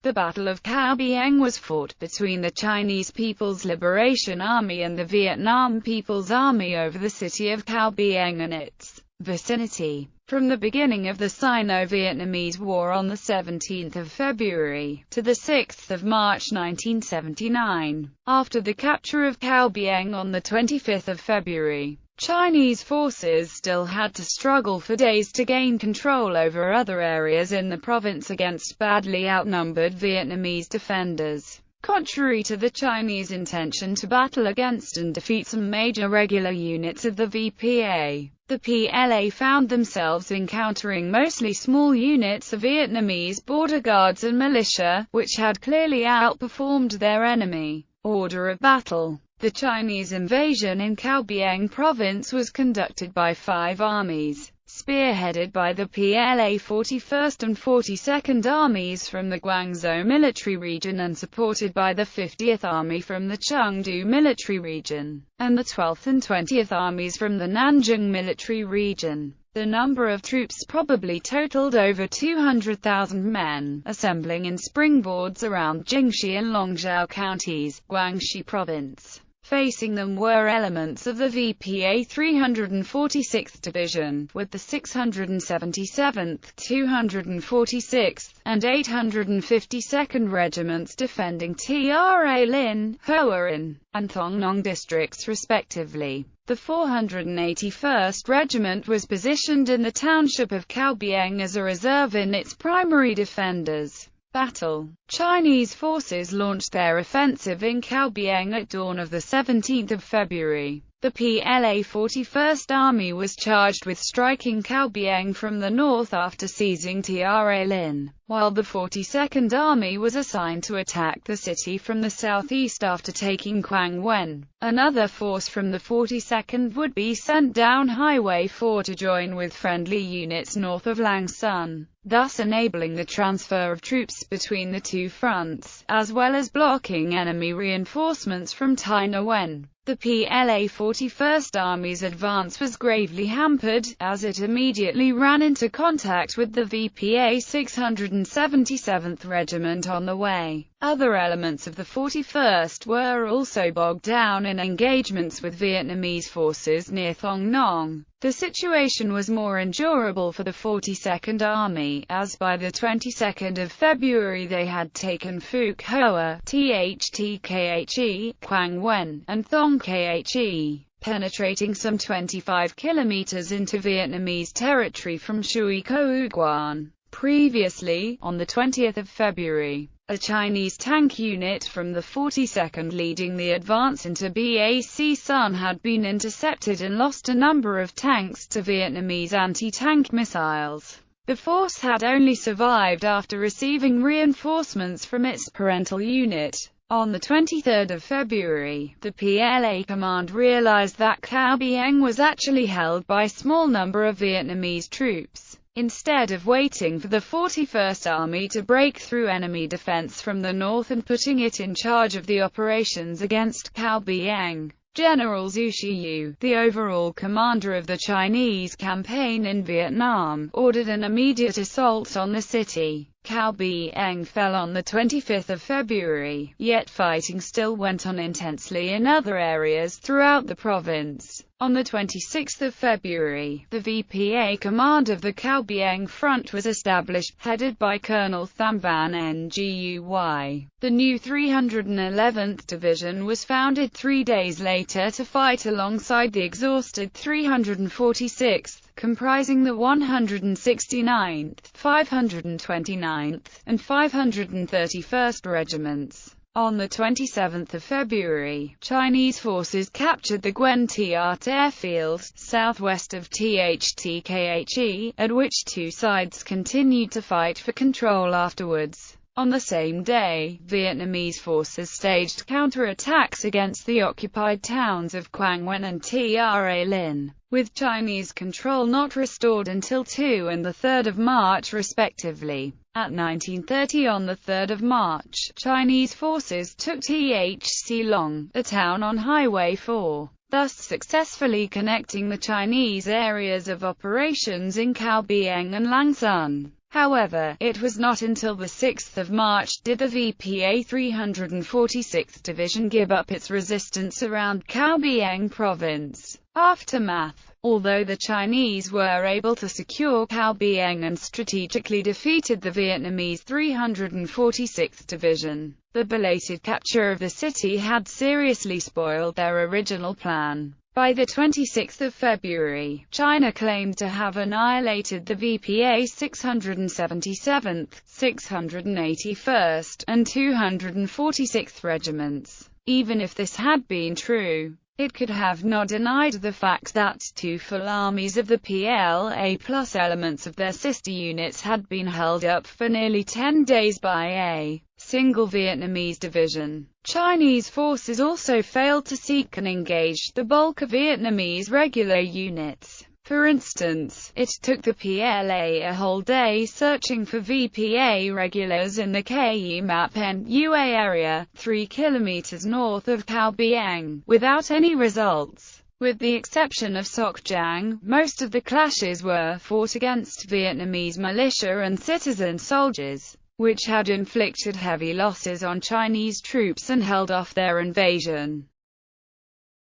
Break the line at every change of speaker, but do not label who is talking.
The Battle of Cao Bang was fought between the Chinese People's Liberation Army and the Vietnam People's Army over the city of Cao Bang and its vicinity. From the beginning of the Sino-Vietnamese War on the 17th of February to the 6th of March 1979, after the capture of Cao Bang on the 25th of February, Chinese forces still had to struggle for days to gain control over other areas in the province against badly outnumbered Vietnamese defenders. Contrary to the Chinese intention to battle against and defeat some major regular units of the VPA, the PLA found themselves encountering mostly small units of Vietnamese border guards and militia, which had clearly outperformed their enemy. Order of battle. The Chinese invasion in Cao Bang province was conducted by 5 armies, spearheaded by the PLA 41st and 42nd Armies from the Guangzhou military region and supported by the 50th Army from the Chengdu military region, and the 12th and 20th Armies from the Nanjing military region. The number of troops probably totaled over 200,000 men, assembling in springboards around Jingxi and Longzhou counties, Guangxi province. Facing them were elements of the VPA 346th Division, with the 677th, 246th, and 852nd Regiments defending Tra Lin, Hoa An, and Thong Nong districts respectively. The 481st Regiment was positioned in the township of Cao Bang as a reserve in its primary defenders. Battle. Chinese forces launched their offensive in Cao Bang at dawn of the 17th of February. The PLA 41st Army was charged with striking Cao Bang from the north after seizing Tra Lin, while the 42nd Army was assigned to attack the city from the southeast after taking Quang Nguyen. Another force from the 42nd would be sent down Highway 4 to join with friendly units north of Lang Son, thus enabling the transfer of troops between the two fronts, as well as blocking enemy reinforcements from Tai Nguyen. The PLA 41st Army's advance was gravely hampered, as it immediately ran into contact with the VPA 677th Regiment on the way. Other elements of the 41st were also bogged down in engagements with Vietnamese forces near Thong Nong. The situation was more endurable for the 42nd Army, as by the 22nd of February they had taken Phuc Hoa, Thtkhe, Quang Nguyen, and Thong Khe, penetrating some 25 kilometers into Vietnamese territory from Shui Kou Guan. Previously, on the 20th of February, a Chinese tank unit from the 42nd leading the advance into Bac Sun had been intercepted and lost a number of tanks to Vietnamese anti-tank missiles. The force had only survived after receiving reinforcements from its parental unit. On the 23rd of February, the PLA command realized that Cao Bang was actually held by a small number of Vietnamese troops. Instead of waiting for the 41st Army to break through enemy defense from the north and putting it in charge of the operations against Cao Bang, General Zhu Shiyu, the overall commander of the Chinese campaign in Vietnam, ordered an immediate assault on the city. Cao Bang fell on the 25th of February, yet fighting still went on intensely in other areas throughout the province. On the 26th of February, the VPA command of the Cao Bang front was established, headed by Colonel Tham Van Nguy. The new 311th Division was founded 3 days later to fight alongside the exhausted 346th, comprising the 169th, 529th, and 531st Regiments. On the 27th of February, Chinese forces captured the Nguyen Thiat airfield, southwest of Thtkhe, at which two sides continued to fight for control afterwards. On the same day, Vietnamese forces staged counterattacks against the occupied towns of Quang Nguyen and Tra Lin, with Chinese control not restored until 2 and 3 March respectively. At 19:30 on 3 March, Chinese forces took Thc Long, a town on Highway 4, thus successfully connecting the Chinese areas of operations in Cao Bang and Lang Son. However, it was not until the 6th of March did the VPA 346th Division give up its resistance around Cao Bang province. Aftermath. Although the Chinese were able to secure Cao Bang and strategically defeated the Vietnamese 346th Division, the belated capture of the city had seriously spoiled their original plan. By the 26th of February, China claimed to have annihilated the VPA 677th, 681st, and 246th Regiments. Even if this had been true, it could have not denied the fact that two full armies of the PLA plus elements of their sister units had been held up for nearly 10 days by a single Vietnamese division. Chinese forces also failed to seek and engage the bulk of Vietnamese regular units. For instance, it took the PLA a whole day searching for VPA regulars in the Ke Map Nua area, 3 kilometers north of Cao Bang, without any results. With the exception of Soc Giang, most of the clashes were fought against Vietnamese militia and citizen soldiers, which had inflicted heavy losses on Chinese troops and held off their invasion.